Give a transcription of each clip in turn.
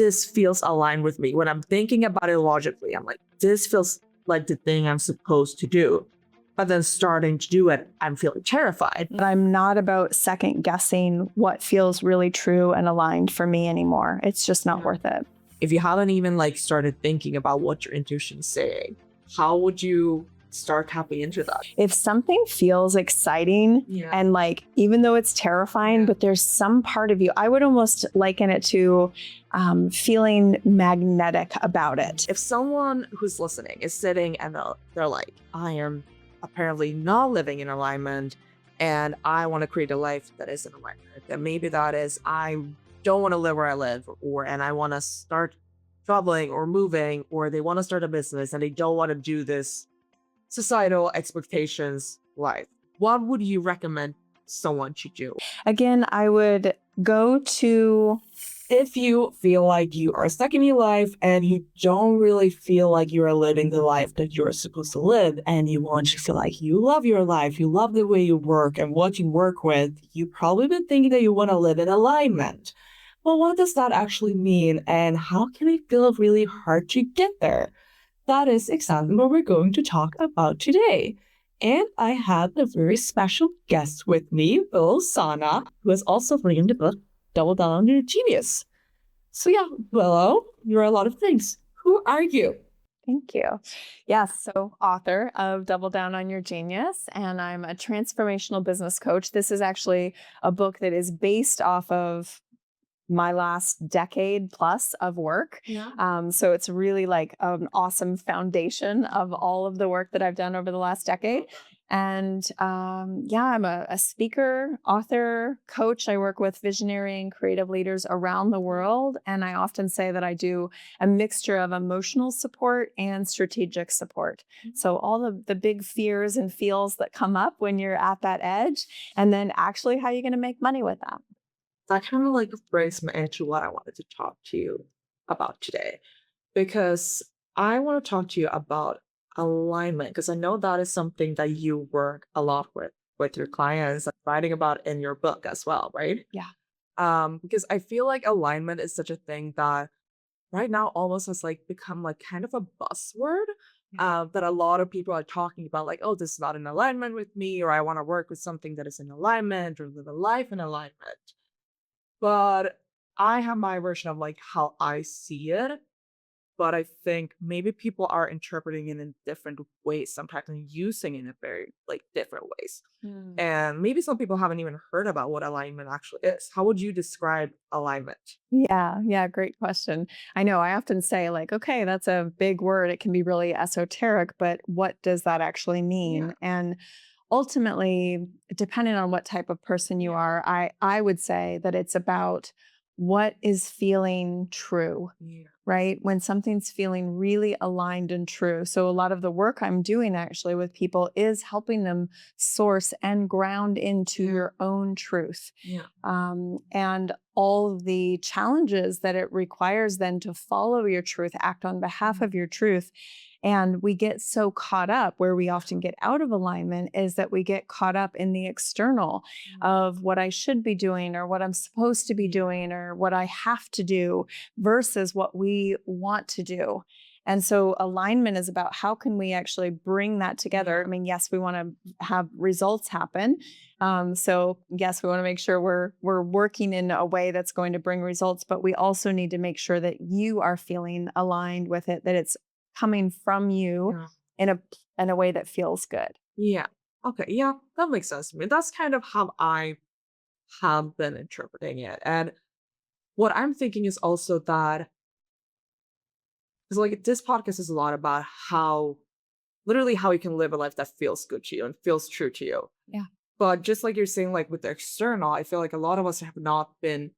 this feels aligned with me. When I'm thinking about it logically, I'm like, this feels like the thing I'm supposed to do. But then starting to do it, I'm feeling terrified. But I'm not about second guessing what feels really true and aligned for me anymore. It's just not worth it. If you haven't even like started thinking about what your intuition is saying, how would you start tapping into that? If something feels exciting and like, even though it's terrifying, but there's some part of you, I would almost liken it to feeling magnetic about it. If someone who's listening is sitting and they're like, I am apparently not living in alignment and I want to create a life that is in alignment, then maybe that is, I don't want to live where I live, and I want to start traveling or moving, or they want to start a business and they don't want to do this societal expectations life. What would you recommend someone should do? Again, I would go to, if you feel like you are stuck in your life and you don't really feel like you are living the life that you're supposed to live, and you want to feel like you love your life, you love the way you work and what you work with, you probably been thinking that you want to live in alignment. Well, what does that actually mean, and how can it feel really hard to get there? That is exactly what we're going to talk about today. And I have a very special guest with me, Willo Sana, who has also written the book Double Down on Your Genius. So yeah, Willo, you're a lot of things. Who are you? Thank you. Yes, so author of Double Down on Your Genius, and I'm a transformational business coach. This is actually a book that is based off of my last decade plus of work. So it's really like an awesome foundation of all of the work that I've done over the last decade. And I'm a speaker, author, coach. I work with visionary and creative leaders around the world. And I often say that I do a mixture of emotional support and strategic support. So all the big fears and feels that come up when you're at that edge, and then actually how you're going to make money with that. That kind of like brings me into what I wanted to talk to you about today, because I want to talk to you about alignment, because I know that is something that you work a lot with your clients, like writing about in your book as well, right? Yeah. Because I feel like alignment is such a thing that right now almost has like become like kind of a buzzword. That a lot of people are talking about, like, oh, this is not in alignment with me, or I want to work with something that is in alignment or live a life in alignment. But I have my version of like how I see it. But I think maybe people are interpreting it in different ways sometimes and using it in very like different ways. And maybe some people haven't even heard about what alignment actually is. How would you describe alignment? Yeah, great question. I know I often say like, okay, that's a big word. It can be really esoteric, but what does that actually mean? And ultimately, depending on what type of person you are, I would say that it's about what is feeling true, right? When something's feeling really aligned and true. So a lot of the work I'm doing actually with people is helping them source and ground into your own truth. And all of the challenges that it requires then to follow your truth, act on behalf of your truth. And we get so caught up, where we often get out of alignment is that we get caught up in the external of what I should be doing or what I'm supposed to be doing or what I have to do versus what we want to do. And so alignment is about how can we actually bring that together. I mean, yes, we want to have results happen. So yes, we want to make sure we're working in a way that's going to bring results, but we also need to make sure that you are feeling aligned with it, that it's coming from you in a way that feels good. Yeah. Okay. Yeah, that makes sense to me. That's kind of how I have been interpreting it. And what I'm thinking is also that, because like this podcast is a lot about how literally how you can live a life that feels good to you and feels true to you. Yeah. But just like you're saying, like with the external, I feel like a lot of us have not been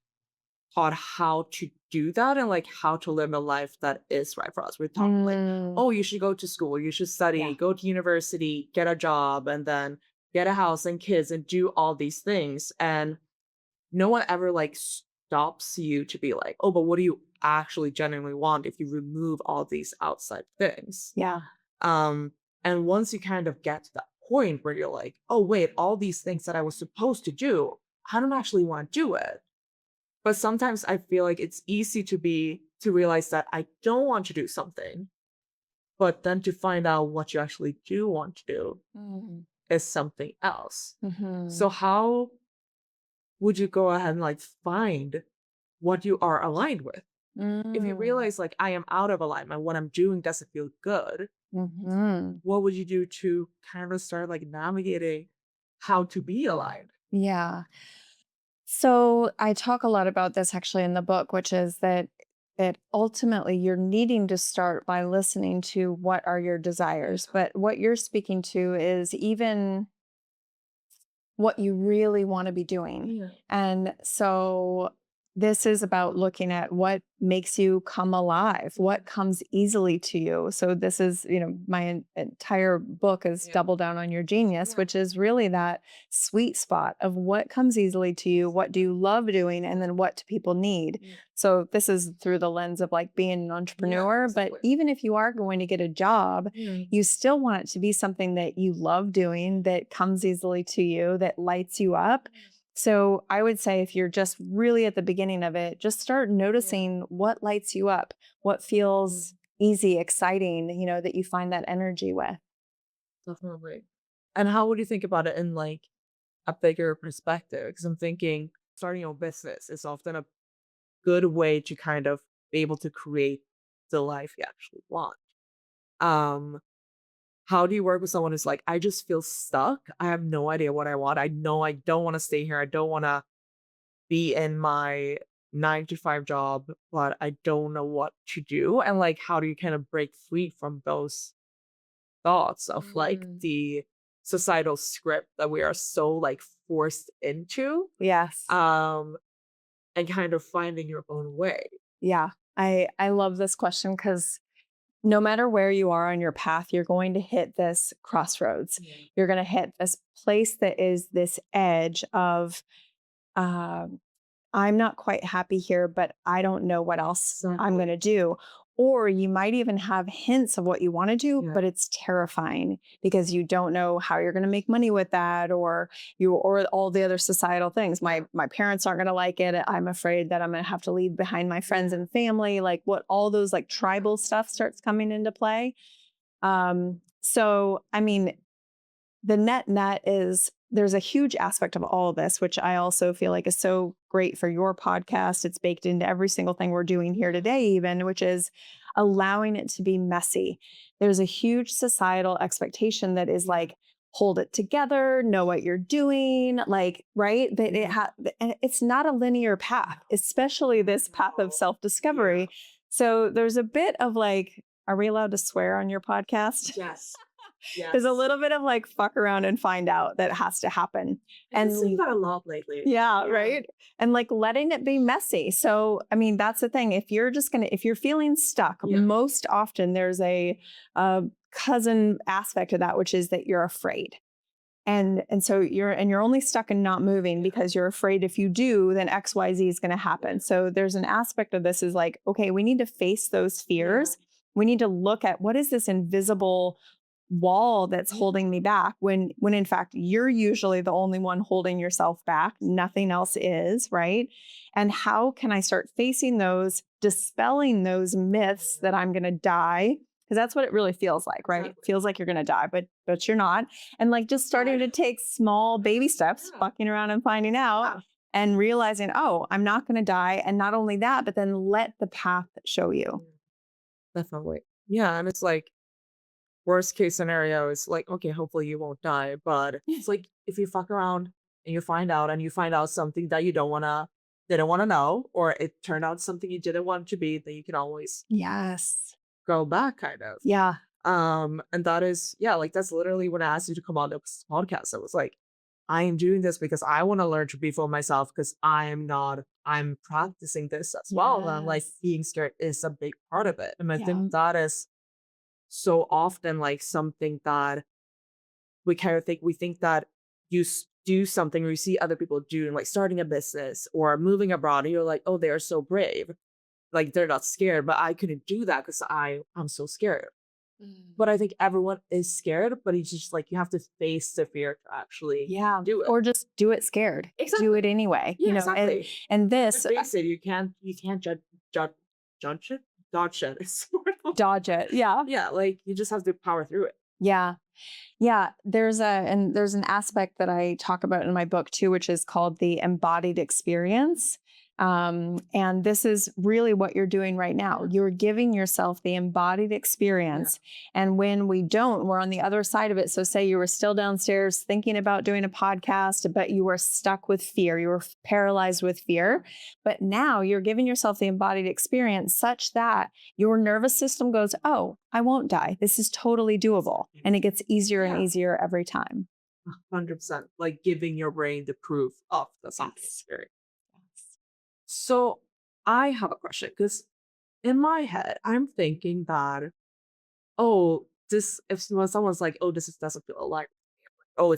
taught how to do that and like how to live a life that is right for us. We're taught like, oh, you should go to school, you should study, go to university, get a job, and then get a house and kids and do all these things. And no one ever like stops you to be like, oh, but what do you actually genuinely want if you remove all these outside things? Yeah. And once you kind of get to that point where you're like, oh, wait, all these things that I was supposed to do, I don't actually want to do it. But sometimes I feel like it's easy to realize that I don't want to do something, but then to find out what you actually do want to do Mm. is something else. So Mhm. how would you go ahead and like find what you are aligned with? If you Mm. realize like I am out of alignment, what I'm doing doesn't feel good, Mhm. what would you do to kind of start like navigating how to be aligned? Yeah. So I talk a lot about this actually in the book, which is that ultimately you're needing to start by listening to what are your desires. But what you're speaking to is even what you really want to be doing. Yeah. And so this is about looking at what makes you come alive, what comes easily to you. So this is, my entire book is Yeah. double down on your genius, Yeah. which is really that sweet spot of what comes easily to you, what do you love doing, and then what do people need. Yeah. So this is through the lens of like being an entrepreneur, but Exactly. even if you are going to get a job, Yeah. you still want it to be something that you love doing, that comes easily to you, that lights you up. So I would say if you're just really at the beginning of it, just start noticing what lights you up, what feels easy, exciting, that you find that energy with. Definitely. And how would you think about it in like a bigger perspective? Because I'm thinking starting your own business is often a good way to kind of be able to create the life you actually want. Um, how do you work with someone who's like, I just feel stuck. I have no idea what I want. I know I don't want to stay here. I don't want to be in my 9 to 5 job, but I don't know what to do. And like, how do you kind of break free from those thoughts of like Mm. the societal script that we are so like forced into? Yes. Um, and kind of finding your own way. Yeah. I love this question because no matter where you are on your path, you're going to hit this crossroads. Yeah. You're going to hit this place that is this edge of, um, I'm not quite happy here, but I don't know what else I'm going Exactly. to do. Or you might even have hints of what you want to do, Yeah. but it's terrifying because you don't know how you're going to make money with that, or all the other societal things. My parents aren't going to like it. I'm afraid that I'm going to have to leave behind my friends and family. Like what all those like tribal stuff starts coming into play. So I mean, the net is there's a huge aspect of all of this, which I also feel like is so great for your podcast. It's baked into every single thing we're doing here today, even, which is allowing it to be messy. There's a huge societal expectation that is like, hold it together, know what you're doing, like, right? That and it's not a linear path, especially this path of self-discovery. So there's a bit of like, are we allowed to swear on your podcast? Yes. There's a Yes. little bit of like fuck around and find out that has to happen. I've been And seeing that a lot lately. yeah, Yeah. right. And like letting it be messy. So, I mean, that's the thing. If you're feeling stuck, Yeah. most often there's a cousin aspect of that, which is that you're afraid. And so you're only stuck and not moving because you're afraid if you do, then XYZ is going to happen. So there's an aspect of this is like, okay, we need to face those fears. We need to look at what is this invisible wall that's holding me back when in fact you're usually the only one holding yourself back, nothing else is, right? And how can I start facing those, dispelling those myths that I'm going to die, because that's what it really feels like, right? It feels like you're going to die, but you're not. And like just starting to take small baby steps, fucking around and finding out and realizing, oh, I'm not going to die. And not only that, but then let the path show you. Definitely. Yeah. And it's like, worst case scenario is like, okay, hopefully you won't die. But it's like if you fuck around and you find out something that you didn't want to know, or it turned out something you didn't want to be, then you can always Yes. go back kind of. Yeah. And that is, yeah, like that's literally when I asked you to come on this podcast. I was like, I am doing this because I want to learn to be for myself because I'm practicing this as well. And like Yes. being scared is a big part of it. And I Yeah. think that is so often like something that we kind of think we think that do something or you see other people doing like starting a business or moving abroad and you're like, oh, they're so brave, like they're not scared, but I couldn't do that because I'm so scared. But I think everyone is scared, but it's just like you have to face the fear to actually Yeah. do it. Or just do it scared. Do Exactly. it anyway. Yeah, You know, exactly. and this Face it. You can't judge judge it, dodge it. It's sort of- dodge it. Yeah. yeah, like you just have to power through it. Yeah. Yeah, there's an aspect that I talk about in my book too, which is called the embodied experience. And this is really what you're doing right now. Yeah. You're giving yourself the embodied experience. And when we don't, we're on the other side of it. So say you were still downstairs thinking about doing a podcast, but you were stuck with fear. You were paralyzed with fear. But now you're giving yourself the embodied experience such that your nervous system goes, oh, I won't die. This is totally doable. And it gets easier and Yeah. easier every time. 100%. Like giving your brain the proof of the something Yes. experience. So I have a question because in my head, I'm thinking that, oh, this, if when someone's like, oh, doesn't feel aligned, oh,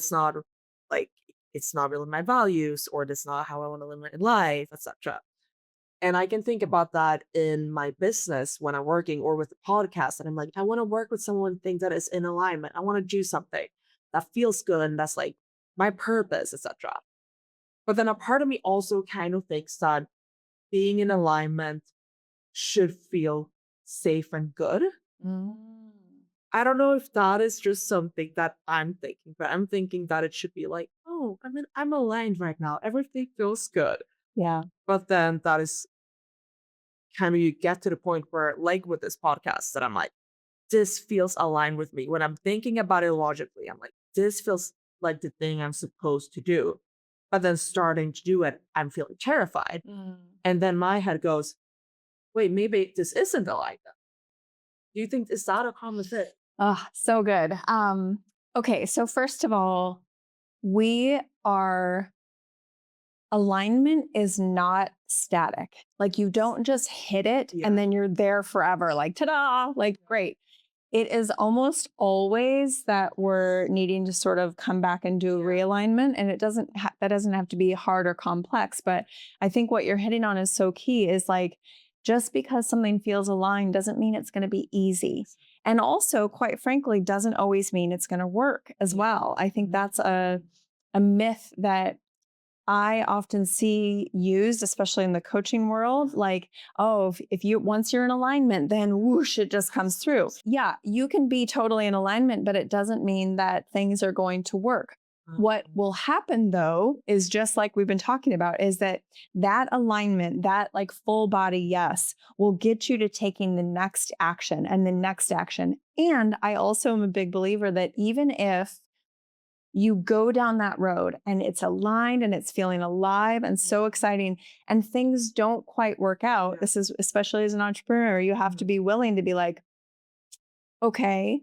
like, it's not really my values, or this not how I want to live my life, etc. And I can think about that in my business when I'm working or with the podcast. And I'm like, I want to work with someone think that is in alignment. I want to do something that feels good and that's like my purpose, etc. But then a part of me also kind of thinks that being in alignment should feel safe and good. Mm. I don't know if that is just something that I'm thinking, but I'm thinking that it should be like, oh, I'm aligned right now. Everything feels good. Yeah. But then that is kind of you get to the point where, like with this podcast, that I'm like, this feels aligned with me. When I'm thinking about it logically, I'm like, this feels like the thing I'm supposed to do. But then starting to do it, I'm feeling terrified. Mm. And then my head goes, wait, maybe this isn't aligned. Do you think is that a common thing? Oh, so good. Okay, so first of all, we are alignment is not static. Like you don't just hit it Yeah. and then you're there forever. Like ta-da, like great. It is almost always that we're needing to sort of come back and do Yeah. realignment, and that doesn't have to be hard or complex. But I think what you're hitting on is so key. Is like just because something feels aligned doesn't mean it's going to be easy, and also, quite frankly, doesn't always mean it's going to work as well. I think that's a myth that I often see used, especially in the coaching world, like, oh, if you once you're in alignment, then whoosh, it just comes through. Yeah, you can be totally in alignment, but it doesn't mean that things are going to work. What will happen though is just like we've been talking about, is that alignment, that like full body yes, will get you to taking the next action and the next action. And I also am a big believer that even if you go down that road and it's aligned and it's feeling alive and so exciting and things don't quite work out. Yeah. This is especially as an entrepreneur, you have to be willing to be like, okay,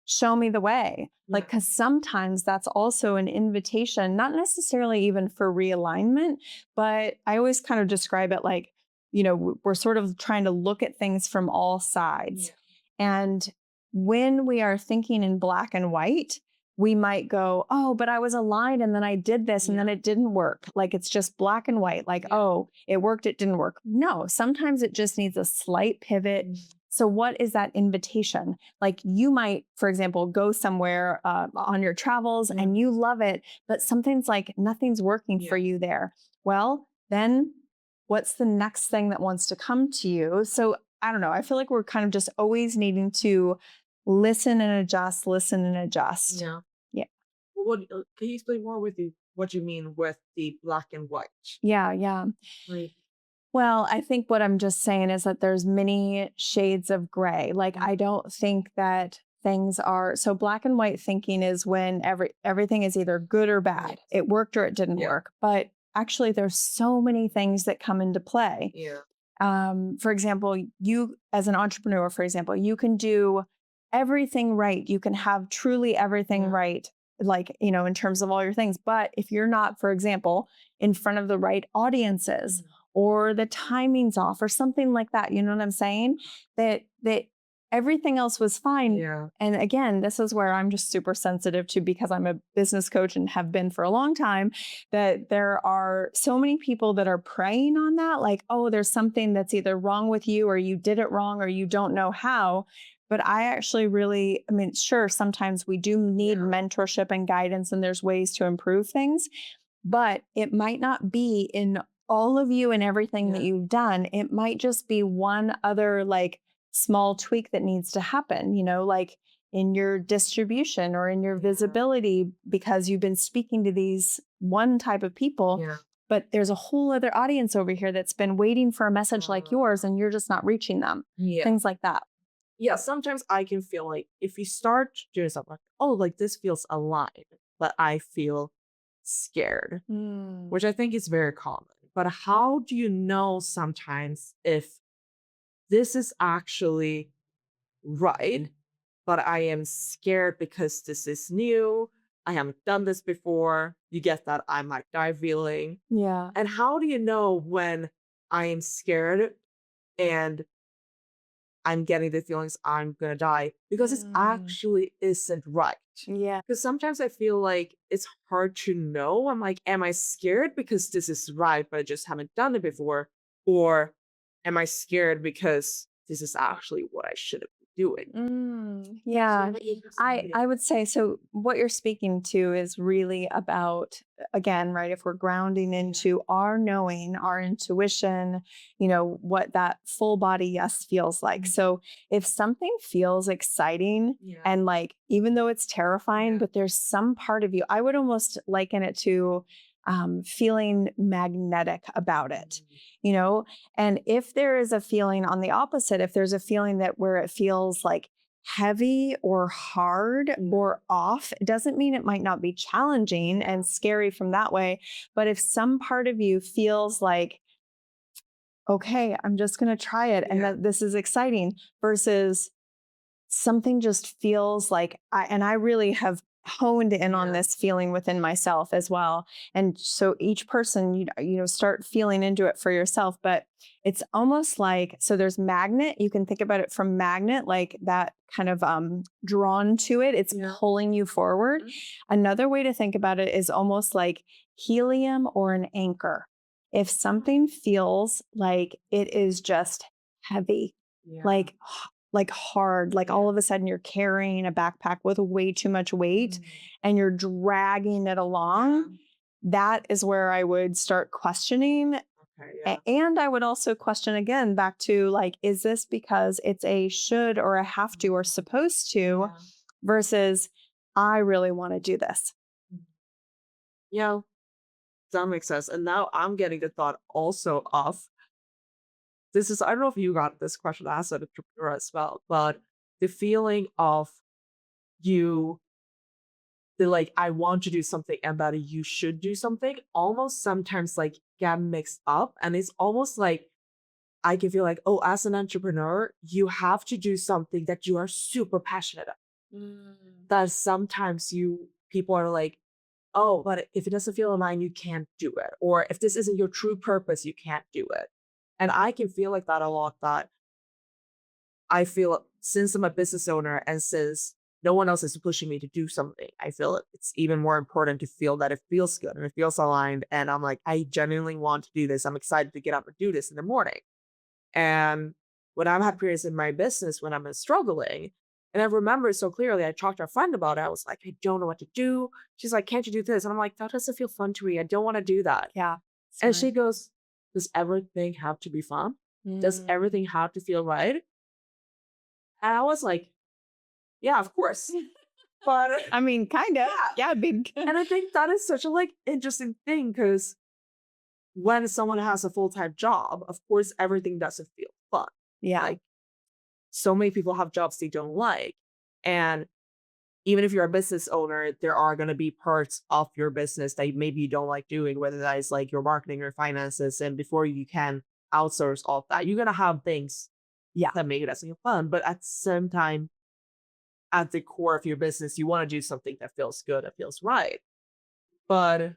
show me the way. Like, because sometimes that's also an invitation, not necessarily even for realignment, but I always kind of describe it like, we're sort of trying to look at things from all sides. And when we are thinking in black and white, we might go, oh, but I was aligned and then I did this and then it didn't work. Like it's just black and white, like, oh, it worked, it didn't work. No, sometimes it just needs a slight pivot. So what is that invitation? Like you might, for example, go somewhere on your travels and you love it, but something's like nothing's working for you there. Well, then what's the next thing that wants to come to you? So I don't know. I feel like we're kind of just always needing to listen and adjust, listen and adjust. Yeah. Yeah. Well, can you explain more with what you mean with the black and white? Yeah. Yeah. Like, Well, I think what I'm just saying is that there's many shades of gray. Like, I don't think that things are so black and white thinking is when everything is either good or bad. It worked or it didn't work. But actually, there's so many things that come into play. For example, you as an entrepreneur, for example, you can do everything right. You can have truly everything right, like, in terms of all your things. But if you're not, for example, in front of the right audiences or the timing's off or something like that, you know what I'm saying? That everything else was fine. Yeah. And again, this is where I'm just super sensitive to, because I'm a business coach and have been for a long time, that there are so many people that are preying on that. Like, oh, there's something that's either wrong with you or you did it wrong or you don't know how. But I actually really, I mean, sure, sometimes we do need mentorship and guidance, and there's ways to improve things, but it might not be in all of you and everything that you've done. It might just be one other like small tweak that needs to happen, like in your distribution or in your visibility, because you've been speaking to these one type of people. Yeah. But there's a whole other audience over here that's been waiting for a message like yours, and you're just not reaching them. Yeah. Things like that. Yeah, sometimes I can feel like if you start doing something like, oh, like this feels aligned, but I feel scared, which I think is very common. But how do you know sometimes if this is actually right, but I am scared because this is new? I haven't done this before. You get that I might die feeling. Yeah. And how do you know when I am scared and I'm getting the feelings I'm gonna die because it actually isn't right? Yeah. Because sometimes I feel like it's hard to know. I'm like, am I scared because this is right, but I just haven't done it before? Or am I scared because this is actually what I should have been doing? Yeah. I would say so. What you're speaking to is really about, again, right? If we're grounding into our knowing, our intuition, what that full body yes feels like. So if something feels exciting, and like, even though it's terrifying, but there's some part of you, I would almost liken it to feeling magnetic about it, you know? And if there is a feeling on the opposite, if there's a feeling that where it feels like heavy or hard or off, it doesn't mean it might not be challenging and scary from that way. But if some part of you feels like, okay, I'm just going to try it and that this is exciting versus something just feels like I really have honed in on this feeling within myself as well. And so each person, start feeling into it for yourself, but it's almost like, so there's magnet, you can think about it from magnet, like that kind of drawn to it. It's pulling you forward. Another way to think about it is almost like helium or an anchor. If something feels like it is just heavy, like hard, like all of a sudden you're carrying a backpack with way too much weight and you're dragging it along, that is where I would start questioning. And I would also question again back to like, is this because it's a should or a have to or supposed to versus I really want to do this? Yeah, that makes sense. And now I'm getting the thought also of this is, I don't know if you got this question asked at entrepreneur as well, but the feeling of you, the like, I want to do something and that you should do something almost sometimes like get mixed up. And it's almost like I can feel like, oh, as an entrepreneur, you have to do something that you are super passionate about. That sometimes people are like, oh, but if it doesn't feel aligned, you can't do it. Or if this isn't your true purpose, you can't do it. And I can feel like that a lot, that I feel since I'm a business owner and since no one else is pushing me to do something, I feel it's even more important to feel that it feels good and it feels aligned. And I'm like, I genuinely want to do this. I'm excited to get up and do this in the morning. And when I've had periods in my business when I'm struggling, and I remember so clearly, I talked to a friend about it. I was like, I don't know what to do. She's like, can't you do this? And I'm like, that doesn't feel fun to me. I don't want to do that. Yeah. And she goes, does everything have to be fun? Does everything have to feel right? And I was like, yeah, of course. But I mean, kind of. Yeah, big. and I think that is such a like interesting thing because when someone has a full-time job, of course, everything doesn't feel fun. Yeah. Like so many people have jobs they don't like. And even if you're a business owner, there are going to be parts of your business that maybe you don't like doing, whether that is like your marketing or finances. And before you can outsource all of that, you're going to have things that make it as fun. But at the same time, at the core of your business, you want to do something that feels good, that feels right. But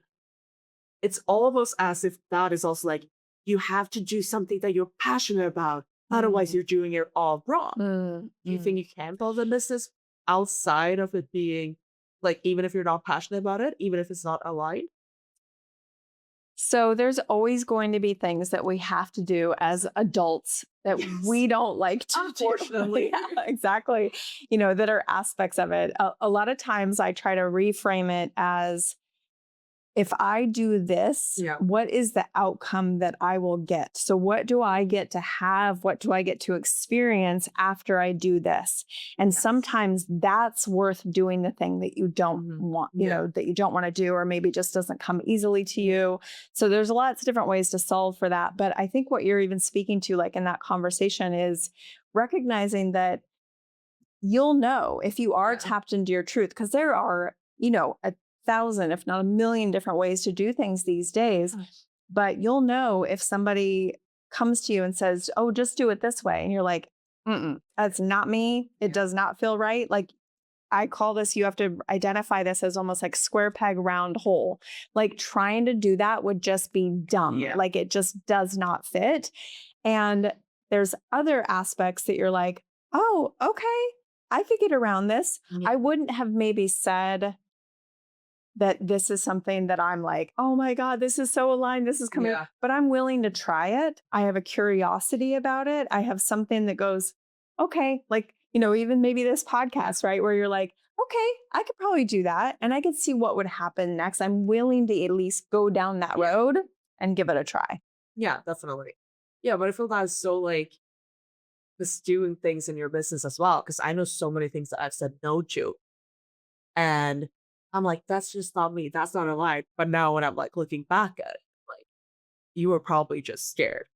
it's almost as if that is also like, you have to do something that you're passionate about. Otherwise, you're doing it all wrong. Do you think you can build a business outside of it being like, even if you're not passionate about it, even if it's not aligned? So there's always going to be things that we have to do as adults that we don't like to do. Unfortunately. Yeah, exactly. That are aspects of it. A lot of times I try to reframe it as, if I do this, Yeah. what is the outcome that I will get? So, what do I get to have? What do I get to experience after I do this? And Yes. sometimes that's worth doing the thing that you don't Mhm. want, Yeah. that you don't want to do, or maybe just doesn't come easily to you. So, there's lots of different ways to solve for that. But I think what you're even speaking to, like in that conversation, is recognizing that you'll know if you are Yeah. tapped into your truth, because there are, a thousand, if not a million different ways to do things these days. Yeah. But you'll know if somebody comes to you and says, "Oh, just do it this way." And you're like, "Mm-mm, that's not me. It Yeah. does not feel right." Like, I call this, you have to identify this as almost like square peg, round hole. Like, trying to do that would just be dumb. Yeah. Like, it just does not fit. And there's other aspects that you're like, "Oh, okay, I could get around this." Yeah. I wouldn't have maybe said that this is something that I'm like, "Oh my God, this is so aligned. This is coming," Yeah. but I'm willing to try it. I have a curiosity about it. I have something that goes, okay, like, even maybe this podcast, right? Where you're like, okay, I could probably do that. And I could see what would happen next. I'm willing to at least go down that Yeah. road and give it a try. Yeah, definitely. Yeah, but I feel that is so like just doing things in your business as well. Cause I know so many things that I've said no to. And I'm like, that's just not me. That's not aligned. But now when I'm like looking back at it, like you were probably just scared.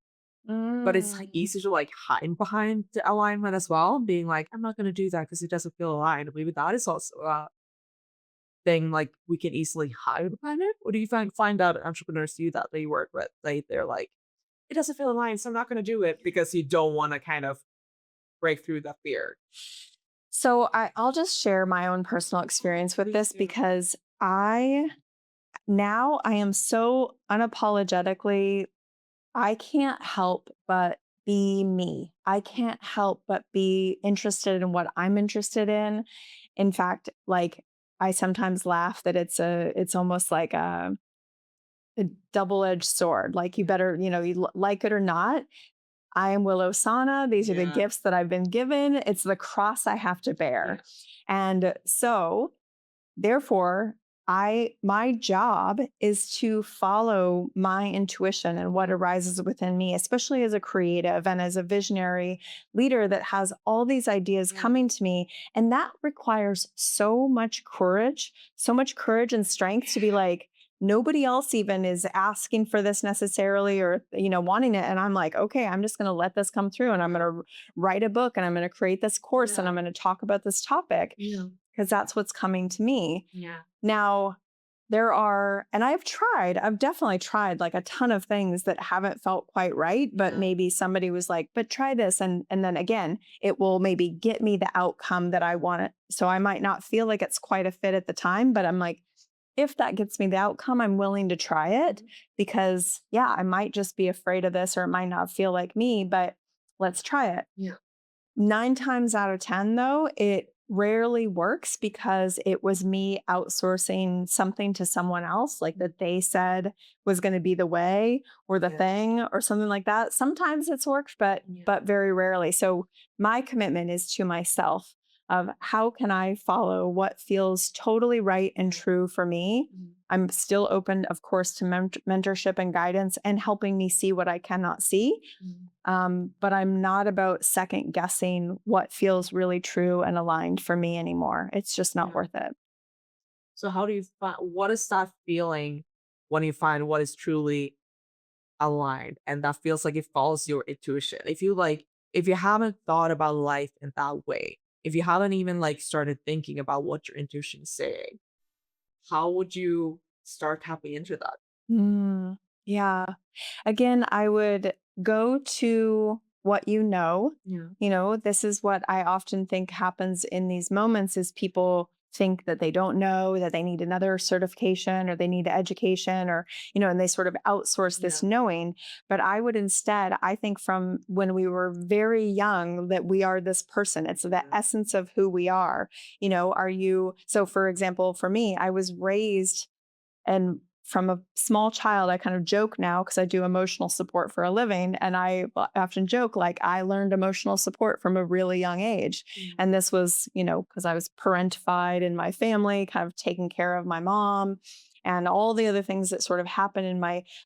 But it's like Mm. easy to like hide behind the alignment as well, being like, I'm not gonna do that because it doesn't feel aligned. Maybe that is also a thing like we can easily hide behind it. Or do you find out entrepreneurs do that you work with? They're like, it doesn't feel aligned, so I'm not gonna do it because you don't want to kind of break through that fear. So I'll just share my own personal experience with Please this, do. because I am so unapologetically, I can't help but be me. I can't help but be interested in what I'm interested in. In fact, like, I sometimes laugh that it's almost like a double-edged sword. Like, you better, like it or not. I am Willo Sana. These are the Yeah. gifts that I've been given. It's the cross I have to bear. Yes. And so, therefore, my job is to follow my intuition and what arises within me, especially as a creative and as a visionary leader that has all these ideas Yeah. coming to me. And that requires so much courage and strength to be like, nobody else even is asking for this necessarily, or wanting it, and I'm like, okay, I'm just going to let this come through, and I'm going to write a book, and I'm going to create this course, and Yeah. I'm going to talk about this topic, Yeah. because that's what's coming to me. Yeah. Now, and I've definitely tried like a ton of things that haven't felt quite right, but Yeah. maybe somebody was like, but try this. And then again, it will maybe get me the outcome that I want. So I might not feel like it's quite a fit at the time, but I'm like, if that gets me the outcome, I'm willing to try it, Mhm. because yeah, I might just be afraid of this, or it might not feel like me, but let's try it. Yeah. 9 times out of 10, though, it rarely works because it was me outsourcing something to someone else, like that they said was going to be the way or the Yeah. thing or something like that. Sometimes it's worked, but Yeah. very rarely. So my commitment is to myself, of how can I follow what feels totally right and true for me. Mhm. I'm still open, of course, to mentorship and guidance and helping me see what I cannot see. Mhm. But I'm not about second guessing what feels really true and aligned for me anymore. It's just not Yeah. worth it. So how do you find what is that feeling when you find what is truly aligned and that feels like it follows your intuition? If you haven't thought about life in that way, if you haven't even like started thinking about what your intuition is saying, how would you start tapping into that? Mm, yeah. Again, I would go to what you know. Yeah. This is what I often think happens in these moments, is people think that they don't know, that they need another certification, or they need education, or, and they sort of outsource Yeah. this knowing. But I would instead, I think from when we were very young, that we are this person. It's the Yeah. essence of who we are. So for example, for me, I was raised, and from a small child, I kind of joke now because I do emotional support for a living. And I often joke, like, I learned emotional support from a really young age. And this was, because I was parentified in my family, kind of taking care of my mom and all the other things that sort of happened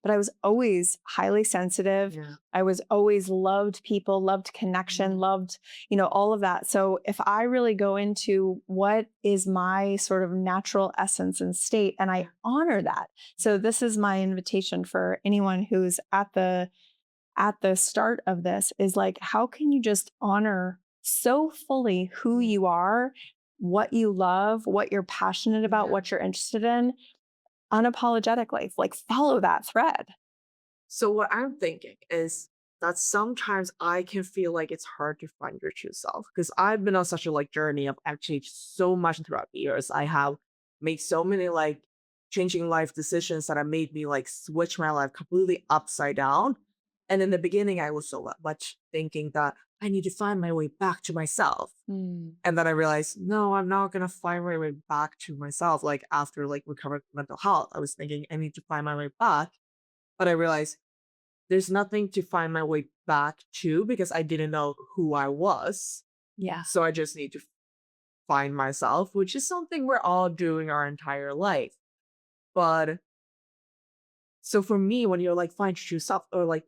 but I was always highly sensitive. Yeah. I was always loved people, loved connection, loved, all of that. So if I really go into what is my sort of natural essence and state, and I honor that. So this is my invitation for anyone who's at the start of this, is like, how can you just honor so fully who you are, what you love, what you're passionate about, what you're interested in, unapologetically, like follow that thread. So what I'm thinking is that sometimes I can feel like it's hard to find your true self because I've been on such a journey of I've changed so much throughout the years. I have made so many changing life decisions that have made me switch my life completely upside down. And in the beginning, I was so much thinking that I need to find my way back to myself. Mm. And then I realized, no, I'm not gonna find my way back to myself. After recovering from mental health, I was thinking I need to find my way back. But I realized there's nothing to find my way back to because I didn't know who I was. Yeah. So I just need to find myself, which is something we're all doing our entire life. But so for me, when you're find your true self or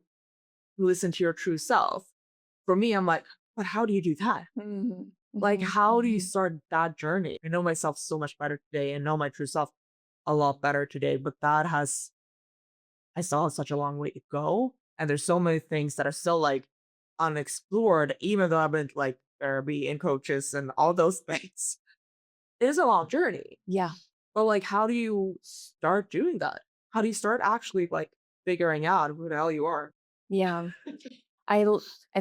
listen to your true self, for me, I'm like, but how do you do that? Mhm. How do you Mhm. start that journey? I know myself so much better today and know my true self a lot better today, but I still have such a long way to go. And there's so many things that are still unexplored, even though I've been therapy and coaches and all those things. It is a long journey. Yeah. But how do you start doing that? How do you start actually figuring out who the hell you are? Yeah. I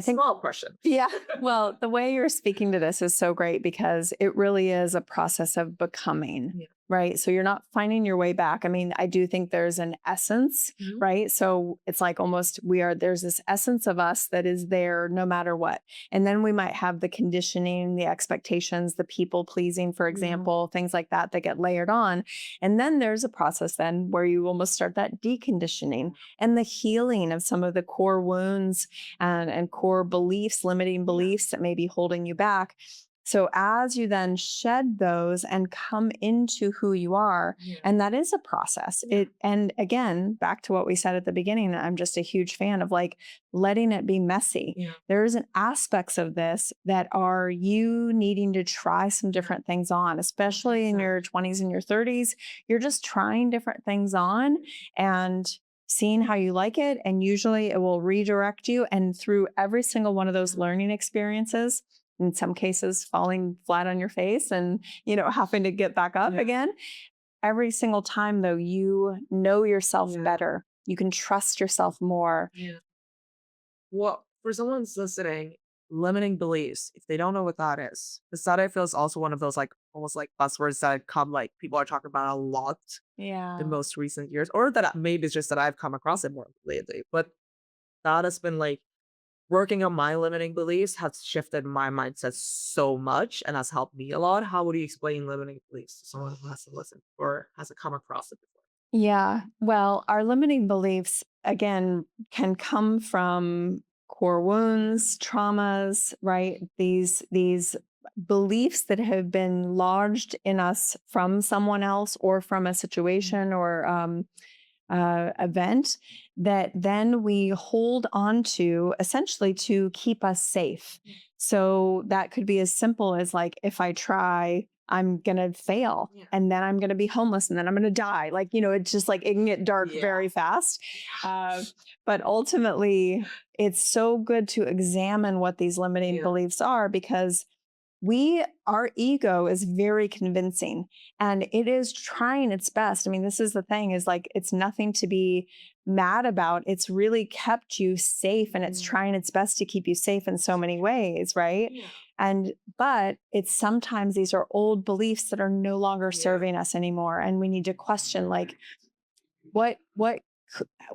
think, Small question. yeah. Well, the way you're speaking to this is so great because it really is a process of becoming, Yeah. right? So you're not finding your way back. I mean, I do think there's an essence, Mhm. right? So it's like almost there's this essence of us that is there no matter what. And then we might have the conditioning, the expectations, the people pleasing, for example, things like that that get layered on. And then there's a process then where you almost start that deconditioning and the healing of some of the core wounds and core beliefs, limiting beliefs that may be holding you back. So as you then shed those and come into who you are, and that is a process. And again, back to what we said at the beginning, I'm just a huge fan of letting it be messy. Yeah. There's an aspects of this that are you needing to try some different things on, especially in your 20s and your 30s. You're just trying different things on and seeing how you like it. And usually it will redirect you. And through every single one of those learning experiences, in some cases falling flat on your face and, having to get back up again. Every single time though, you know yourself better. You can trust yourself more. Yeah. Well, for someone who's listening, limiting beliefs, if they don't know what that is, because that I feel is also one of those almost buzzwords that come people are talking about a lot Yeah. in most recent years, or that maybe it's just that I've come across it more lately. But that has been working on my limiting beliefs has shifted my mindset so much and has helped me a lot. How would you explain limiting beliefs to someone who has to listen or hasn't come across it before? Yeah. Well, our limiting beliefs, again, can come from core wounds, traumas, right? These beliefs that have been lodged in us from someone else or from a situation or event that then we hold on to essentially to keep us safe. So that could be as simple as if I try, I'm going to fail and then I'm going to be homeless and then I'm going to die. It's just it can get dark very fast. But ultimately, it's so good to examine what these limiting beliefs are because our ego is very convincing and it is trying its best. I mean, this is the thing is it's nothing to be mad about. It's really kept you safe and it's trying its best to keep you safe in so many ways. Right. But it's sometimes these are old beliefs that are no longer serving us anymore. And we need to question what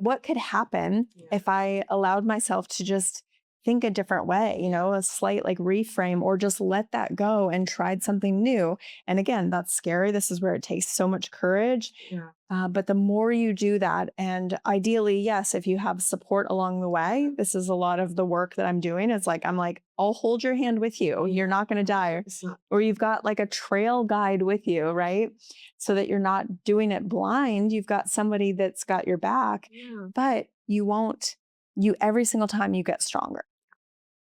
what could happen if I allowed myself to just think a different way, a slight like reframe, or just let that go and tried something new. And again, that's scary. This is where it takes so much courage. Yeah. But the more you do that, and ideally, yes, if you have support along the way, this is a lot of the work that I'm doing. It's like, I'm like, I'll hold your hand with you. You're not going to die. Or you've got like a trail guide with you, right? So that you're not doing it blind. You've got somebody that's got your back, Yeah. but every single time you get stronger.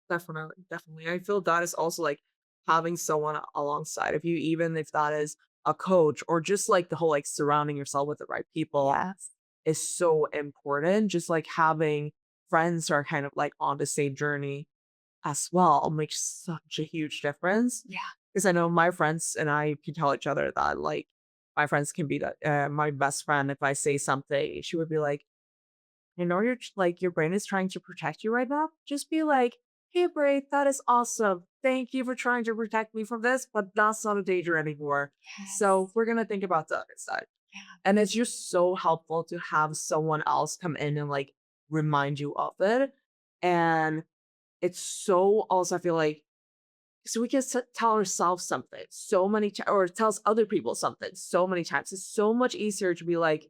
Definitely, definitely. I feel that is also like having someone alongside of you, even if that is a coach or just like the whole like surrounding yourself with the right people Yes. is so important. Just like having friends who are kind of like on the same journey as well makes such a huge difference. Yeah. Because I know my friends and I can tell each other that like my friends can be that my best friend. If I say something, she would be like, you know, like your brain is trying to protect you right now. Just be like, hey, brain, that is awesome. Thank you for trying to protect me from this, but that's not a danger anymore. So Yes. we're gonna think about the other side. Yeah. And it's just so helpful to have someone else come in and like remind you of it. And it's so also I feel like so we can tell ourselves something so many times or tells other people something so many times. It's so much easier to be like,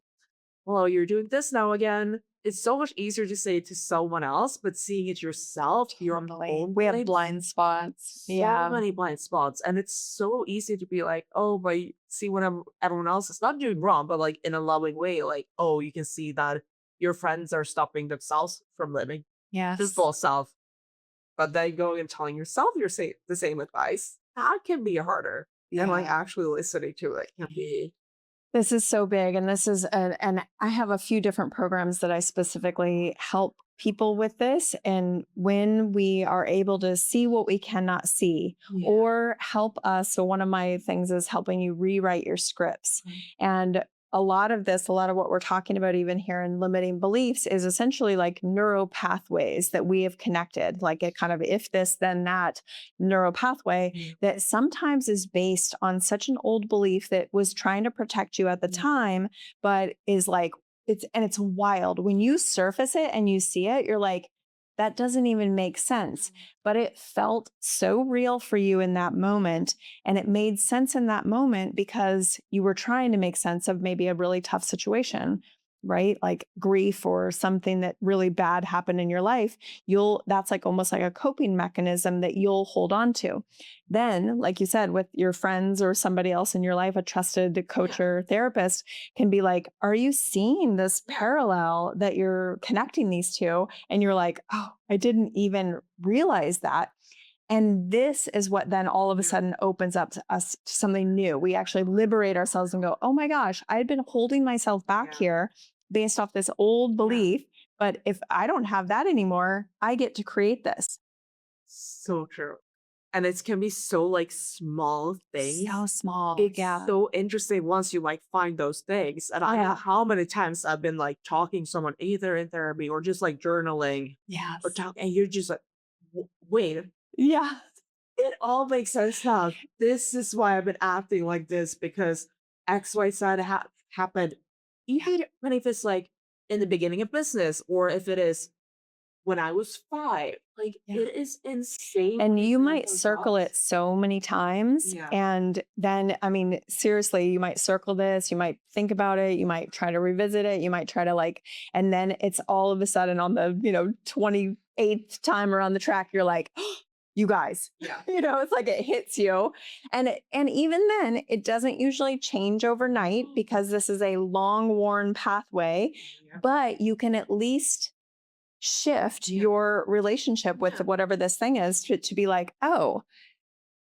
well, you're doing this now again. It's so much easier to say it to someone else, but seeing it yourself, your Totally. own We have blind, blind spots. so Yeah. many blind spots. And it's so easy to be like, oh, but see when everyone else is not doing wrong, but like in a loving way, like, oh, you can see that your friends are stopping themselves from living this Yes. full self. But then going and telling yourself you're say the same advice, that can be harder. And like Yeah. actually listening to it can be This is so big. And and I have a few different programs that I specifically help people with this. And when we are able to see what we cannot see yeah. or help us. So, one of my things is helping you rewrite your scripts. And a lot of what we're talking about, even here in limiting beliefs, is essentially like neural pathways that we have connected, like a kind of if this, then that neural pathway that sometimes is based on such an old belief that was trying to protect you at the time, but is like, it's wild. When you surface it and you see it, you're like, that doesn't even make sense. But it felt so real for you in that moment. And it made sense in that moment because you were trying to make sense of maybe a really tough situation, right? Like grief or something that really bad happened in your life. That's like almost like a coping mechanism that you'll hold on to. Then, like you said, with your friends or somebody else in your life, a trusted coach or therapist can be like, are you seeing this parallel that you're connecting these two? And you're like, oh, I didn't even realize that. And this is what then all of a sudden opens up to us to something new. We actually liberate ourselves and go, oh my gosh, I had been holding myself back here based off this old belief. But if I don't have that anymore, I get to create this. So true. And it can be so like small things. So small. It's Yeah. so interesting once you like find those things. And I know how many times I've been like talking to someone either in therapy or just like journaling or Yes. talk, and you're just like, Wait, Yeah. it all makes sense now. This is why I've been acting like this because X, Y, Z happened. Even when if it's like in the beginning of business or if it is when I was 5, like, Yeah. it is insane And when you you connect might those circle dots. it so many times. Yeah. And then, I mean, seriously, you might circle this, you might think about it, you might try to revisit it, you might try to like, and then it's all of a sudden on the, 28th time around the track, you're like, you guys, Yeah. it's like it hits you. And even then, it doesn't usually change overnight because this is a long worn pathway, Yeah. but you can at least shift your relationship with whatever this thing is to be like, oh,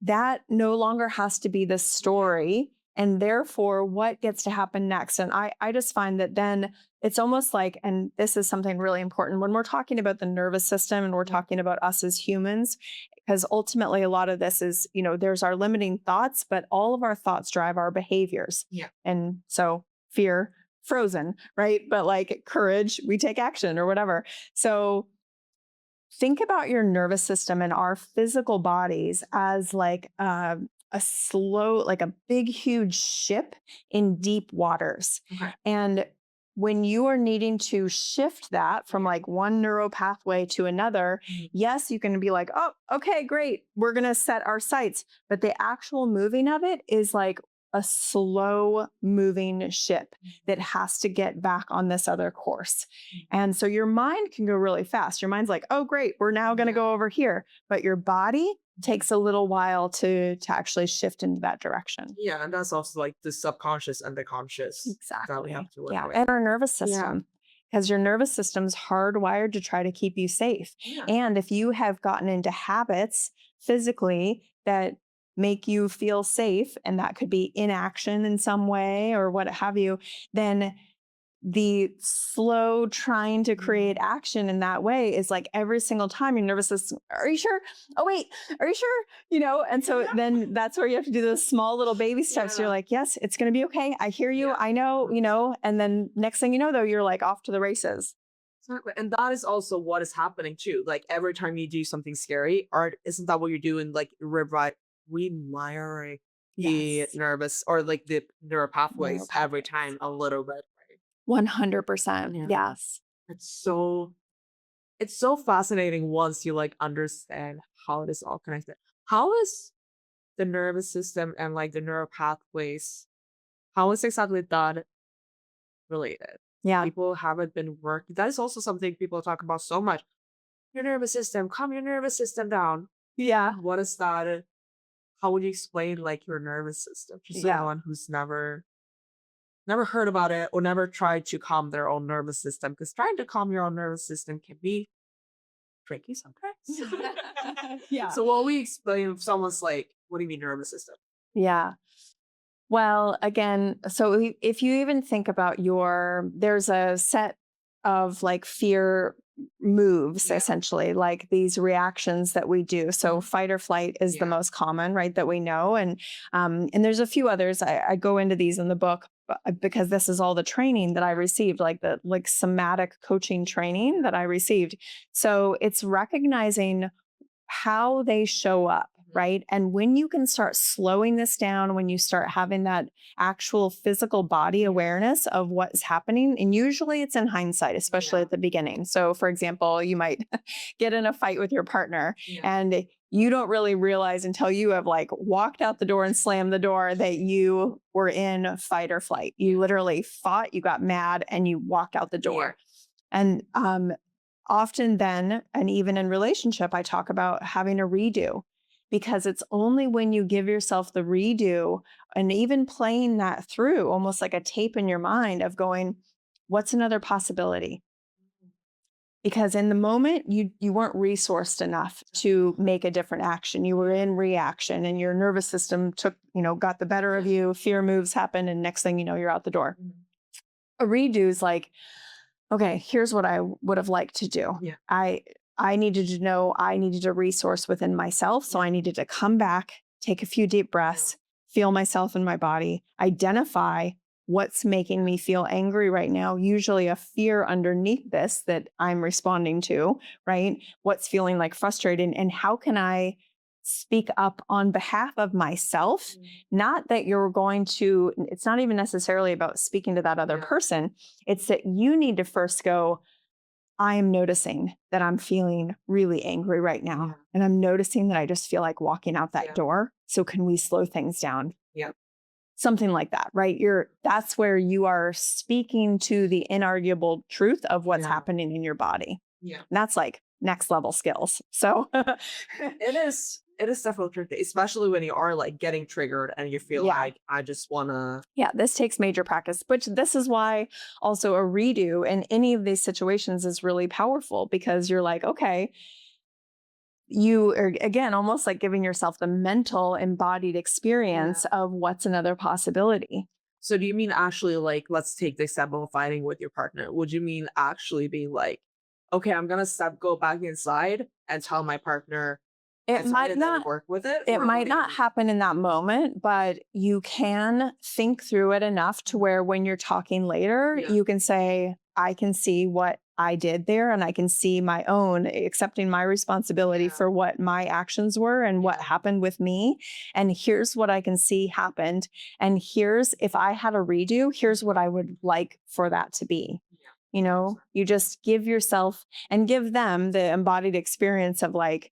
that no longer has to be the story. And therefore, what gets to happen next? And I just find that then it's almost like, and this is something really important when we're talking about the nervous system and we're talking about us as humans, because ultimately a lot of this is, there's our limiting thoughts, but all of our thoughts drive our behaviors. Yeah. And so fear, frozen, right? But like courage, we take action or whatever. So think about your nervous system and our physical bodies as like a slow, like a big, huge ship in deep waters. Okay. And when you are needing to shift that from like one neural pathway to another, yes, you can be like, oh, okay, great. We're going to set our sights. But the actual moving of it is like a slow moving ship that has to get back on this other course. And so your mind can go really fast. Your mind's like, oh, great. We're now going to go over here. But your body takes a little while to actually shift into that direction. Yeah, and that's also like the subconscious and the conscious that we Exactly. have to work Yeah. with. And our nervous Yeah. system, because your nervous system's hardwired to try to keep you safe. Yeah. And if you have gotten into habits physically that make you feel safe, and that could be inaction in some way or what have you, then the slow trying to create action in that way is like every single time your nervous system, are you sure? Oh, wait, are you sure? And so then that's where you have to do those small little baby steps. You're like, yes, it's going to be okay. I hear you. I know, and then next thing you know, though, you're like off to the races. Exactly. And that is also what is happening too. Like every time you do something scary, art, isn't that what you're doing? Like rewiring the Yes. nervous or like the neural pathways every pathways. time a little bit, right? 100%. Yeah. Yes. It's so fascinating once you like understand how it is all connected. How is the nervous system and like the neural pathways, how is exactly that related? Yeah. People haven't been working. That is also something people talk about so much. Your nervous system, calm your nervous system down. Yeah. What is that? How would you explain like your nervous system to Yeah. someone who's never heard about it or never tried to calm their own nervous system? Because trying to calm your own nervous system can be tricky sometimes. Yeah. So what we explain if someone's like, what do you mean nervous system? Yeah. Well, again, so if you even think about there's a set of like fear moves, essentially, like these reactions that we do. So fight or flight is the most common, right, that we know. And there's a few others. I go into these in the book because this is all the training that I received, like the somatic coaching training that I received. So it's recognizing how they show up. Right. And when you can start slowing this down, when you start having that actual physical body awareness of what's happening, and usually it's in hindsight, especially at the beginning. So, for example, you might get in a fight with your partner and you don't really realize until you have like walked out the door and slammed the door that you were in fight or flight. You literally fought, you got mad, and you walked out the door. And often then, and even in relationship, I talk about having a redo. Because it's only when you give yourself the redo and even playing that through, almost like a tape in your mind of going, what's another possibility? Because in the moment, you weren't resourced enough to make a different action. You were in reaction and your nervous system got the better of you, fear moves happen, and next thing you know, you're out the door. A redo is like, okay, here's what I would have liked to do. I needed to know I needed a resource within myself. So I needed to come back, take a few deep breaths, feel myself in my body, identify what's making me feel angry right now, usually a fear underneath this that I'm responding to, right? What's feeling like frustrating, and how can I speak up on behalf of myself? Not that it's not even necessarily about speaking to that other person. It's that you need to first go, I am noticing that I'm feeling really angry right now. And I'm noticing that I just feel like walking out that door. So can we slow things down? Something like that, right? That's where you are speaking to the inarguable truth of what's happening in your body. And that's like next level skills. So it is definitely tricky, especially when you are like getting triggered and you feel like I just wanna. Yeah, this takes major practice, which this is why also a redo in any of these situations is really powerful, because you're like, okay, you are again almost like giving yourself the mental embodied experience of what's another possibility. So do you mean actually, like, let's take the example of fighting with your partner? Would you mean actually being like, okay, I'm gonna go back inside and tell my partner It might not work with it? It might not happen in that moment, but you can think through it enough to where when you're talking later, you can say, I can see what I did there, and I can see my own accepting my responsibility for what my actions were and what happened with me. And here's what I can see happened. And here's, if I had a redo, here's what I would like for that to be. You know, you just give yourself and give them the embodied experience of like,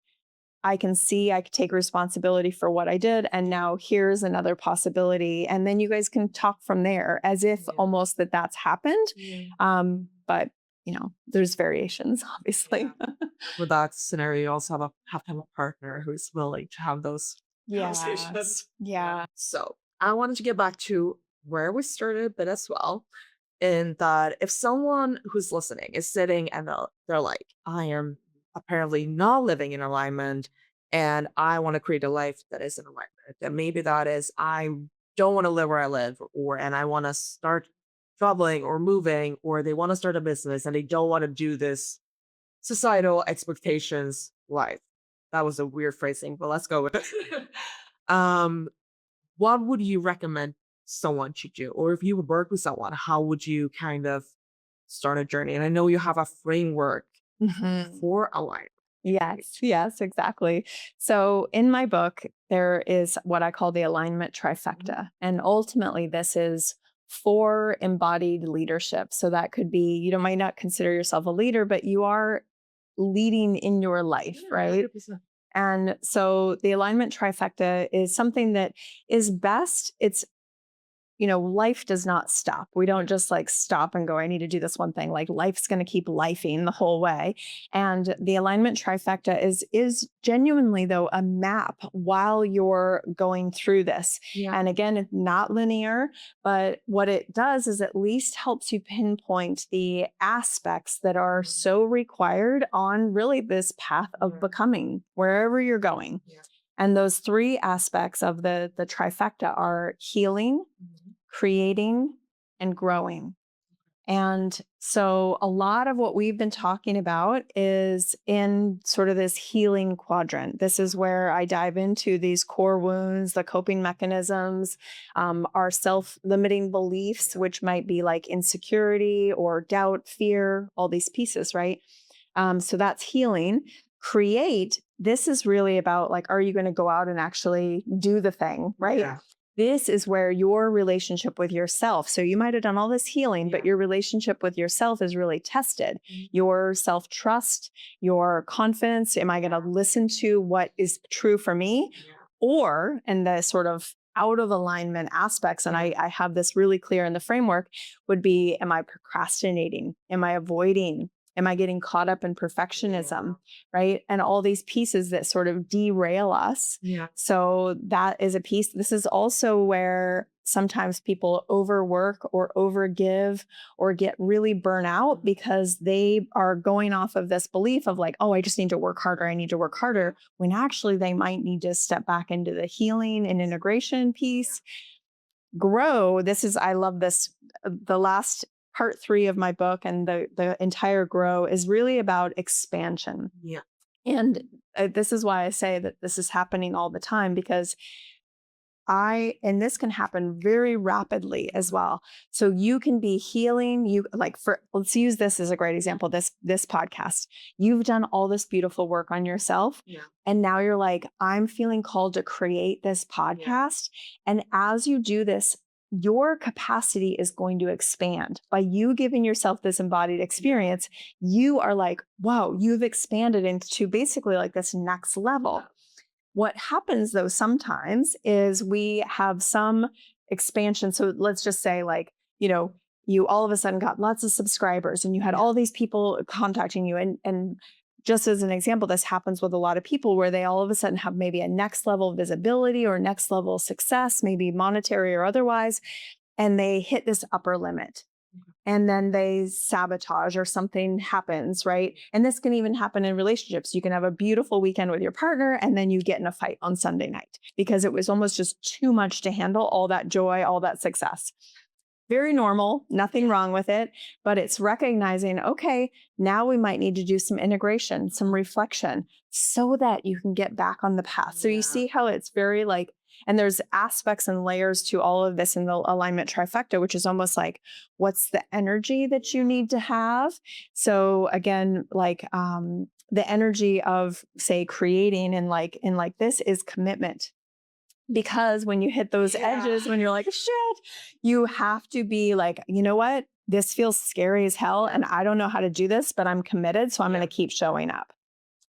I can see I could take responsibility for what I did. And now here's another possibility. And then you guys can talk from there as if almost that's happened. But you know, there's variations, obviously. With that scenario, you also have to have a partner who's willing to have those Yeah. conversations. Yeah. So I wanted to get back to where we started a bit as well. In that if someone who's listening is sitting and they're like, I am apparently not living in alignment and I want to create a life that is in alignment. And maybe that is, I don't want to live where I live, and I want to start traveling or moving, or they want to start a business and they don't want to do this societal expectations life. That was a weird phrasing, but let's go with it. um, what would you recommend someone should do? Or if you would work with someone, how would you kind of start a journey? And I know you have a framework for alignment. Yes, exactly. So in my book, there is what I call the alignment trifecta. And ultimately, this is for embodied leadership. So that could be, might not consider yourself a leader, but you are leading in your life, right? 100%. And so the alignment trifecta is something that is best. It's, life does not stop. We don't just like stop and go, I need to do this one thing. Like life's going to keep lifing the whole way. And the alignment trifecta is genuinely though a map while you're going through this. And again, it's not linear, but what it does is at least helps you pinpoint the aspects that are so required on really this path of becoming wherever you're going. And those three aspects of the trifecta are healing, creating, and growing. And so a lot of what we've been talking about is in sort of this healing quadrant. This is where I dive into these core wounds, the coping mechanisms, our self-limiting beliefs, which might be like insecurity or doubt, fear, all these pieces, right? So that's healing. Create, this is really about like, are you going to go out and actually do the thing, right? Yeah. This is where your relationship with yourself. So you might have done all this healing, but your relationship with yourself is really tested. Your self-trust, your confidence. Am I going to listen to what is true for me? Or, and the sort of out of alignment aspects, and I have this really clear in the framework, would be, am I procrastinating? Am I avoiding? Am I getting caught up in perfectionism, right? And all these pieces that sort of derail us. So that is a piece. This is also where sometimes people overwork or overgive or get really burnt out because they are going off of this belief of like, oh, I just need to work harder. I need to work harder. When actually they might need to step back into the healing and integration piece. Grow. I love this. The last part 3 of my book and the entire grow is really about expansion. And this is why I say that this is happening all the time, because and this can happen very rapidly as well. So you can be healing, let's use this as a great example, this podcast. You've done all this beautiful work on yourself. And now you're like, I'm feeling called to create this podcast. And as you do this, your capacity is going to expand by you giving yourself this embodied experience. You are like, wow, you've expanded into basically like this next level. What happens though sometimes is we have some expansion. So let's just say like, you all of a sudden got lots of subscribers and you had all these people contacting you. And just as an example, this happens with a lot of people where they all of a sudden have maybe a next level visibility or next level success, maybe monetary or otherwise, and they hit this upper limit. And then they sabotage or something happens, right? And this can even happen in relationships. You can have a beautiful weekend with your partner and then you get in a fight on Sunday night because it was almost just too much to handle, all that joy, all that success. Very normal, nothing wrong with it, but it's recognizing, okay, now we might need to do some integration, some reflection so that you can get back on the path. So you see how it's very like, And there's aspects and layers to all of this in the alignment trifecta, which is almost like, what's the energy that you need to have? So again, like the energy of, say, creating and like in like this is commitment. Because when you hit those edges, when you're like, shit, you have to be like, you know what? This feels scary as hell. And I don't know how to do this, but I'm committed. So I'm going to keep showing up.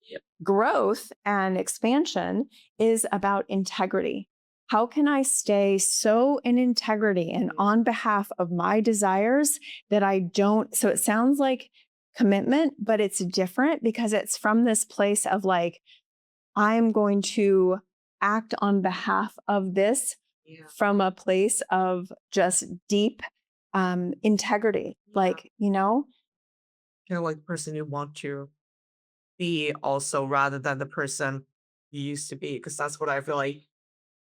Yep. Growth and expansion is about integrity. How can I stay so in integrity and on behalf of my desires that I don't? So it sounds like commitment, but it's different because it's from this place of like, I'm going to act on behalf of this from a place of just deep integrity. Like, you know, Kind of like the person you want to be also rather than the person you used to be. Because that's what I feel like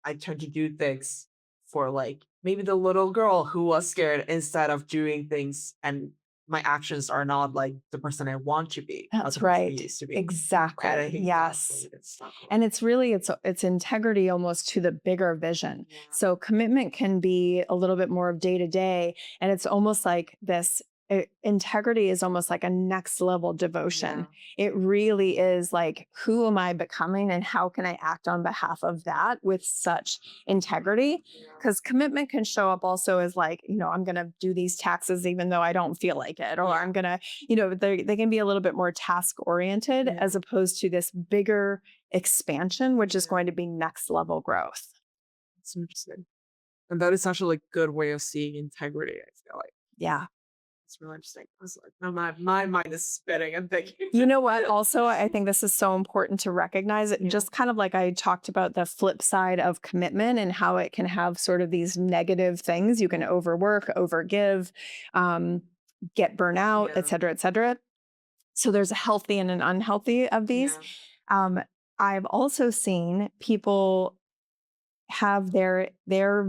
I tend to do things for like maybe the little girl who was scared instead of doing things and my actions are not like the person I want to be. that's The person I right. used to be. Exactly. And I think that's Yes. what it's not. And it's really, it's integrity almost to the bigger vision. Yeah. So commitment can be a little bit more of day to day. And it's almost like this integrity is almost like a next level devotion. It really is like, who am I becoming and how can I act on behalf of that with such integrity? Because commitment can show up also as like, you know, I'm going to do these taxes even though I don't feel like it, or I'm going to, you know, they can be a little bit more task oriented as opposed to this bigger expansion, which is going to be next level growth. It's interesting. And that is such a like good way of seeing integrity, I feel like. Yeah. It's really interesting. I was like, no, my mind is spinning and thinking. You know what? Also, I think this is so important to recognize it. Just kind of like I talked about the flip side of commitment and how it can have sort of these negative things. You can overwork, overgive, get burnout, et cetera, et cetera. So there's a healthy and an unhealthy of these. I've also seen people have their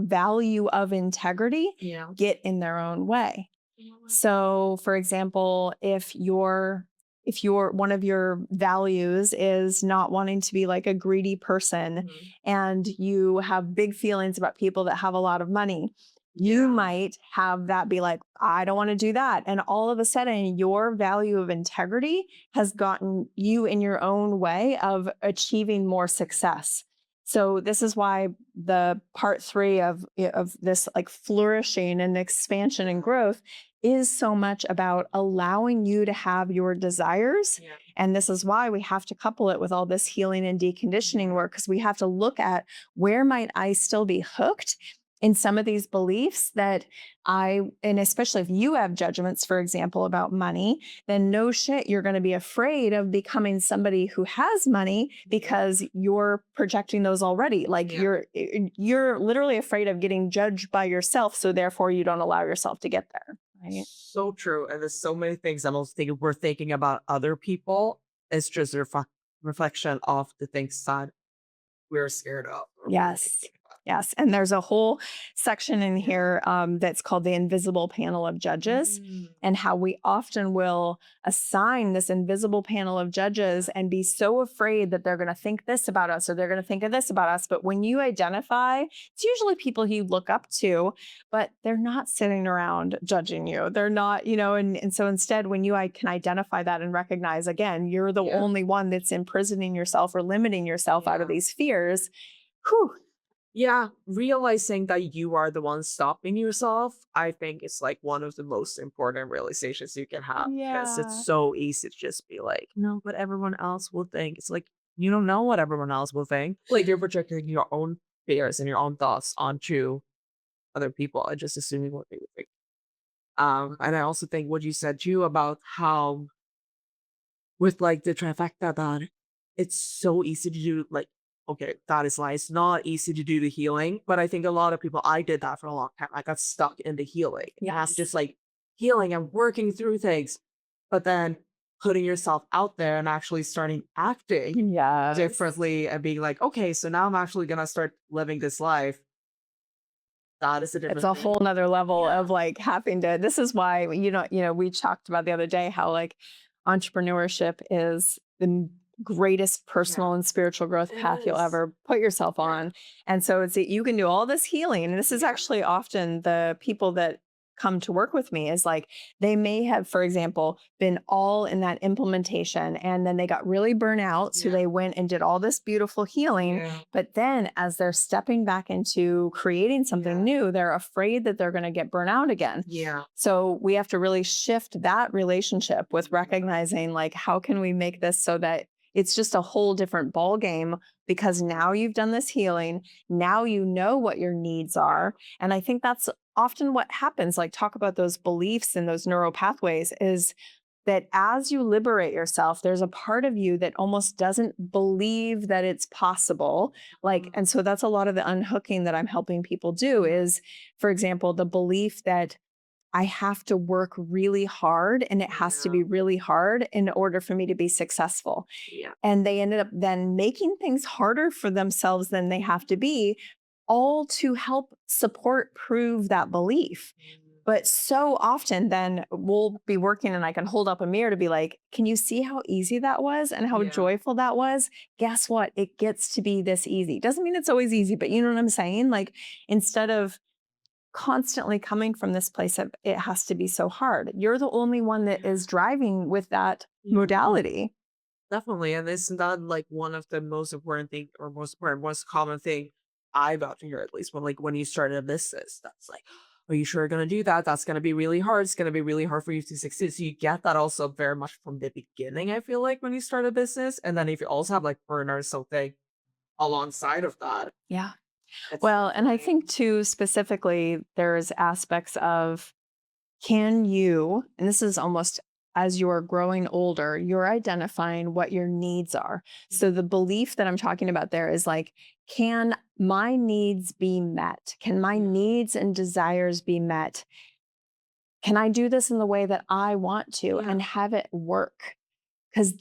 value of integrity get in their own way. So, for example, if your one of your values is not wanting to be like a greedy person and you have big feelings about people that have a lot of money, you might have that be like, I don't want to do that. And all of a sudden, your value of integrity has gotten you in your own way of achieving more success. So this is why the part 3 of this like flourishing and expansion and growth is so much about allowing you to have your desires. And this is why we have to couple it with all this healing and deconditioning work, because we have to look at where might I still be hooked in some of these beliefs that and especially if you have judgments, for example, about money, then no shit, you're going to be afraid of becoming somebody who has money because you're projecting those already. Like you're literally afraid of getting judged by yourself. So therefore you don't allow yourself to get there. Right. So true. And there's so many things I'm also thinking we're thinking about other people. It's just a reflection of the things that we're scared of. Yes. Yes. And there's a whole section in here that's called the invisible panel of judges, and how we often will assign this invisible panel of judges and be so afraid that they're going to think this about us or they're going to think of this about us. But when you identify, it's usually people you look up to, but they're not sitting around judging you. They're not, you know, and so instead, when you can identify that and recognize, again, you're the only one that's imprisoning yourself or limiting yourself out of these fears. Whew. Yeah, realizing that you are the one stopping yourself, I think is like one of the most important realizations you can have. Because it's so easy to just be like, no, but everyone else will think. It's like, you don't know what everyone else will think. Like you're projecting your own fears and your own thoughts onto other people and just assuming what they would think. And I also think what you said too about how with like the trifecta that it's so easy to do like okay, that is like it's not easy to do the healing, but I think a lot of people I did that for a long time. I got stuck in the healing. Yes. Just like healing and working through things, but then putting yourself out there and actually starting acting differently and being like, okay, so now I'm actually gonna start living this life. That is a different It's a thing. whole nother level of like having to, this is why, we talked about the other day how like entrepreneurship is greatest personal and spiritual growth path you'll ever put yourself on. And so it's you can do all this healing. And this is actually often the people that come to work with me is like they may have, for example, been all in that implementation and then they got really burnt out. So they went and did all this beautiful healing. But then as they're stepping back into creating something new, they're afraid that they're going to get burnt out again. So we have to really shift that relationship with recognizing like, how can we make this so that it's just a whole different ball game because now you've done this healing. Now you know what your needs are. And I think that's often what happens, like talk about those beliefs and those neural pathways is that as you liberate yourself, there's a part of you that almost doesn't believe that it's possible. Like, and so that's a lot of the unhooking that I'm helping people do is, for example, the belief that I have to work really hard and it has to be really hard in order for me to be successful. And they ended up then making things harder for themselves than they have to be, all to help support, prove that belief. But so often then we'll be working and I can hold up a mirror to be like, can you see how easy that was and how joyful that was? Guess what? It gets to be this easy. Doesn't mean it's always easy, but you know what I'm saying? Like instead of constantly coming from this place of it has to be so hard, you're the only one that is driving with that modality. Definitely. And isn't that like one of the most important thing or most important, most common thing I about to hear at least when you started a business? That's like, are you sure you're gonna do that? That's gonna be really hard. It's gonna be really hard for you to succeed. So you get that also very much from the beginning, I feel like, when you start a business. And then if you also have like burnout or something alongside of that. Yeah. It's Well, and I think too, specifically, there's aspects of can you, and this is almost as you're growing older, you're identifying what your needs are. So the belief that I'm talking about there is like, can my needs be met? Can my needs and desires be met? Can I do this in the way that I want to and have it work? Because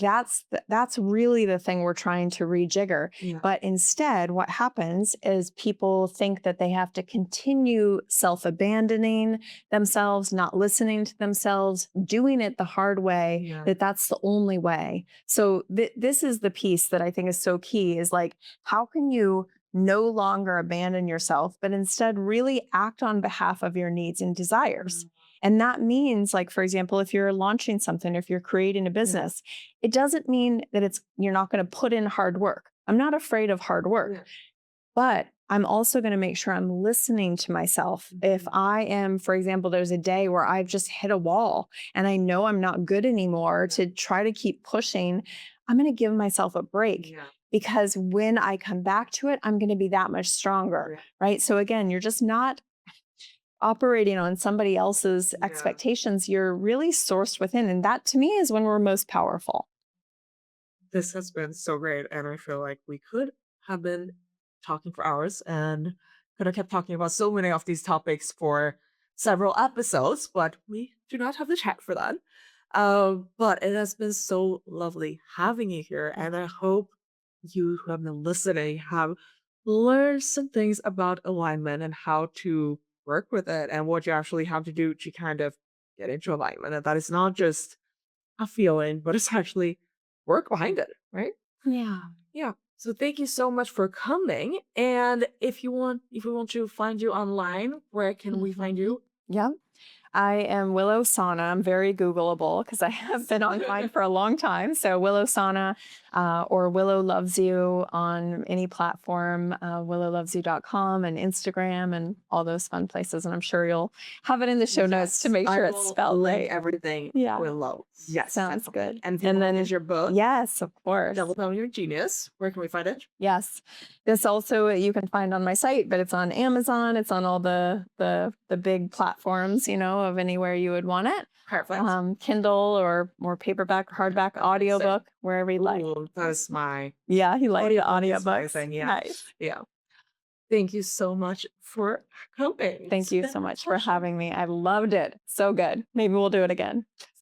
that's really the thing we're trying to rejigger. But instead, what happens is people think that they have to continue self-abandoning themselves, not listening to themselves, doing it the hard way, that that's the only way. So this is the piece that I think is so key is like, how can you no longer abandon yourself, but instead really act on behalf of your needs and desires? And that means, like, for example, if you're launching something, if you're creating a business, it doesn't mean that you're not going to put in hard work. I'm not afraid of hard work, but I'm also going to make sure I'm listening to myself. If I am, for example, there's a day where I've just hit a wall and I know I'm not good anymore to try to keep pushing, I'm going to give myself a break. Because when I come back to it, I'm going to be that much stronger, right? So again, you're just not operating on somebody else's expectations. You're really sourced within. And that to me is when we're most powerful. This has been so great. And I feel like we could have been talking for hours and could have kept talking about so many of these topics for several episodes, but we do not have the chat for that. But it has been so lovely having you here. And I hope you who have been listening have learned some things about alignment and how to work with it and what you actually have to do to kind of get into alignment. And that is not just a feeling, but it's actually work behind it, right? Yeah. Yeah. So thank you so much for coming. And if we want to find you online, where can we find you? Yeah. I am Willo Sana. I'm very Googleable because I have been online for a long time. So Willo Sana or Willow Loves You on any platform, willowlovesyou.com and Instagram and all those fun places. And I'm sure you'll have it in the show notes to make sure it's spelled right. Everything. Yeah. Willow. Yes. Sounds definitely. good. And then is your book. Yes, of course. Double Down Your Genius. Where can we find it? Yes. This also you can find on my site, but it's on Amazon. It's on all the big platforms, of anywhere you would want it. Perfect. Kindle or more paperback, hardback, audiobook, wherever you like. That's my Yeah, he liked the audiobooks. Yeah. Nice. Yeah. Thank you so much for coming. Thank you so much for having me. I loved it. So good. Maybe we'll do it again.